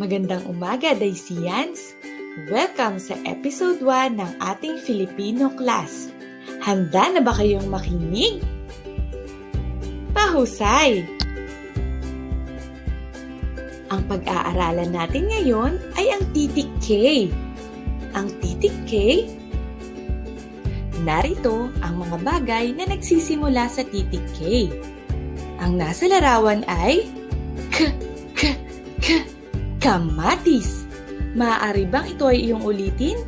Magandang umaga, Daisians! Welcome sa episode 1 ng ating Filipino class. Handa na ba kayong makinig? Pahusay! Ang pag-aaralan natin ngayon ay ang titik K. Ang titik K, narito ang mga bagay na nagsisimula sa titik K. Ang nasa larawan ay kamatis. Maaari bang ito ay iyong ulitin?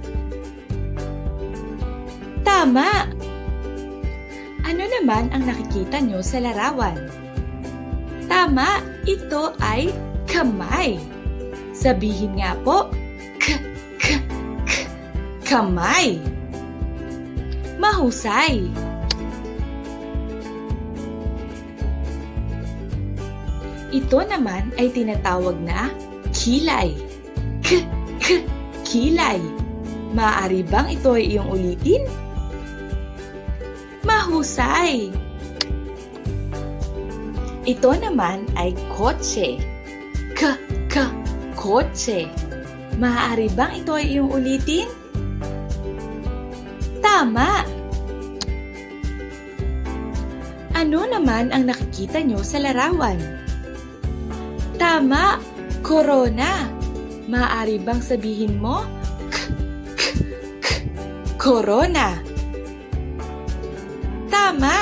Tama! Ano naman ang nakikita nyo sa larawan? Tama! Ito ay kamay. Sabihin nga po, kamay. Mahusay. Ito naman ay tinatawag na kilay. Kilay. Maaari bang ito ay iyong ulitin? Mahusay. Ito naman ay kotse. Kotse. Maaari bang ito ay iyong ulitin? Tama. Ano naman ang nakikita nyo sa larawan? Tama, corona. Maaari bang sabihin mo? Corona. Tama.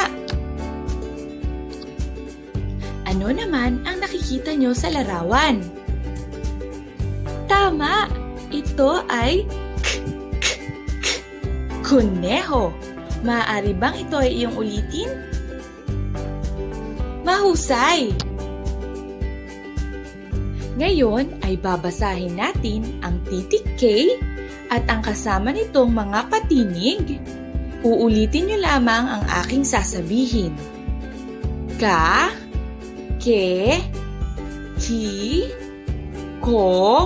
Ano naman ang nakikita nyo sa larawan? Tama, ito ay kuneho. Maaari bang ito ay iyong ulitin? Mahusay. Ngayon ay babasahin natin ang titik K at ang kasama nitong mga patinig. Uulitin niyo lamang ang aking sasabihin. Ka, ke, ki, ko,